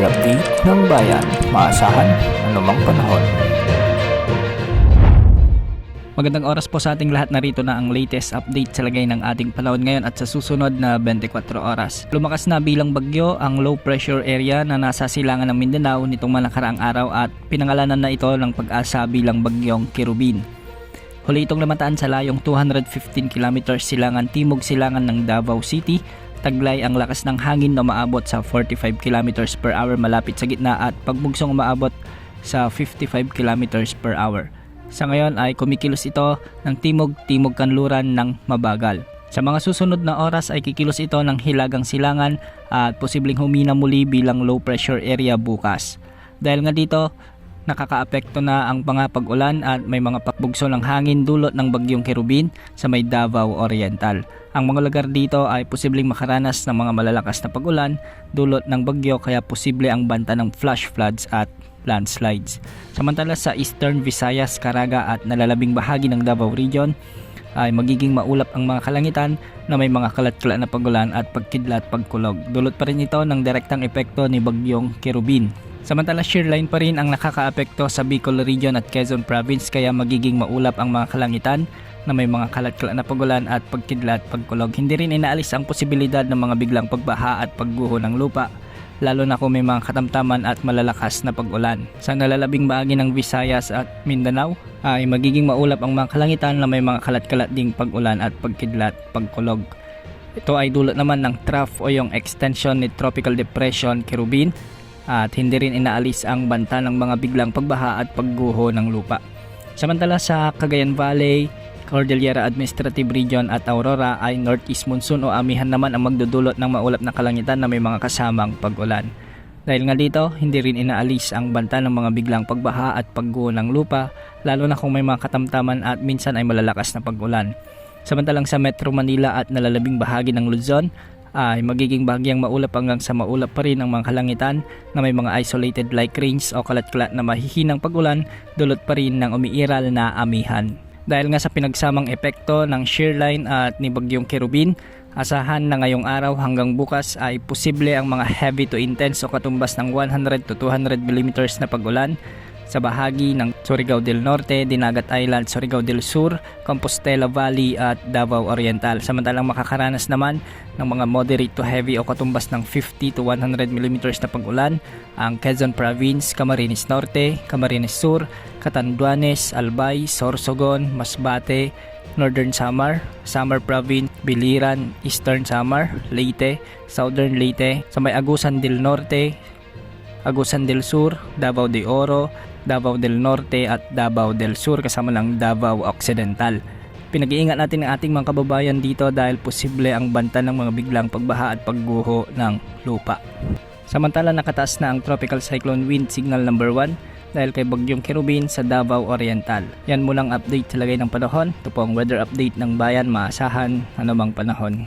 update ng bayan, maasahan anumang panahon. Magandang oras po sa ating lahat, narito na ang latest update sa lagay ng ating panahon ngayon at sa susunod na 24 oras. Lumakas na bilang bagyo ang low pressure area na nasa silangan ng Mindanao nitong mga nakaraang araw at pinangalanan na ito ng pag-asa bilang bagyong Kirubin. Huli itong namataan sa layong 215 km silangan timog silangan ng Davao City. Taglay ang lakas ng hangin na umaabot sa 45 km per hour malapit sa gitna at pagbugsong umaabot sa 55 km per hour. Sa ngayon ay kumikilos ito ng timog-timog kanluran ng mabagal. Sa mga susunod na oras ay kikilos ito ng hilagang silangan at posibleng humina muli bilang low pressure area bukas. Dahil nga dito, nakakaapekto na ang mga pag-ulan at may mga pagbugso ng hangin dulot ng bagyong Kirubin sa may Davao Oriental. Ang mga lugar dito ay posibleng makaranas ng mga malalakas na pag-ulan dulot ng bagyo kaya posible ang banta ng flash floods at landslides. Samantala sa Eastern Visayas, Caraga at nalalabing bahagi ng Davao Region ay magiging maulap ang mga kalangitan na may mga kalat-kalat na pag-ulan at pagkidlat pagkulog. Dulot pa rin ito ng direktang epekto ni bagyong Kirubin. Samantala shearline pa rin ang nakakaapekto sa Bicol Region at Quezon Province kaya magiging maulap ang mga kalangitan na may mga kalat-kalat na pag-ulan at pagkidlat pagkulog. Hindi rin inaalis ang posibilidad ng mga biglang pagbaha at pagguho ng lupa, lalo na kung may mga katamtaman at malalakas na pag-ulan. Sa nalalabing bahagi ng Visayas at Mindanao ay magiging maulap ang mga kalangitan na may mga kalat-kalat ding pag-ulan at pagkidlat pagkulog. Ito ay dulot naman ng trough o yung extension ni Tropical Depression Kirubin at hindi rin inaalis ang banta ng mga biglang pagbaha at pagguho ng lupa. Samantala sa Cagayan Valley, Cordillera Administrative Region at Aurora ay northeast monsoon o amihan naman ang magdudulot ng maulap na kalangitan na may mga kasamang pag-ulan. Dahil nga dito, hindi rin inaalis ang banta ng mga biglang pagbaha at pagguho ng lupa, lalo na kung may mga katamtaman at minsan ay malalakas na pag-ulan. Samantalang sa Metro Manila at nalalabing bahagi ng Luzon ay magiging bahagyang maulap hanggang sa maulap pa rin ang mga kalangitan na may mga isolated light rains o kalat-kalat na mahihinang pag-ulan, dulot pa rin ng umiiral na amihan. Dahil nga sa pinagsamang epekto ng shearline at ni bagyong Kirubin, asahan na ngayong araw hanggang bukas ay posible ang mga heavy to intense o katumbas ng 100 to 200 mm na pag-ulan sa bahagi ng Surigao del Norte, Dinagat Island, Surigao del Sur, Compostela Valley at Davao Oriental. Samantalang makakaranas naman ng mga moderate to heavy o katumbas ng 50 to 100 mm na pag-ulan ang Quezon Province, Camarines Norte, Camarines Sur, Catanduanes, Albay, Sorsogon, Masbate, Northern Samar, Samar Province, Biliran, Eastern Samar, Leyte, Southern Leyte, sa may Agusan del Norte, Agusan del Sur, Davao de Oro, Davao del Norte at Davao del Sur kasama ng Davao Occidental. Pinag-iingat natin ang ating mga kababayan dito dahil posible ang banta ng mga biglang pagbaha at pagguho ng lupa. Samantala nakataas na ang Tropical Cyclone Wind Signal number 1 dahil kay bagyong Kirubin sa Davao Oriental. Yan mo lang update sa lagay ng panahon. Ito po ang weather update ng bayan, maasahan anumang panahon.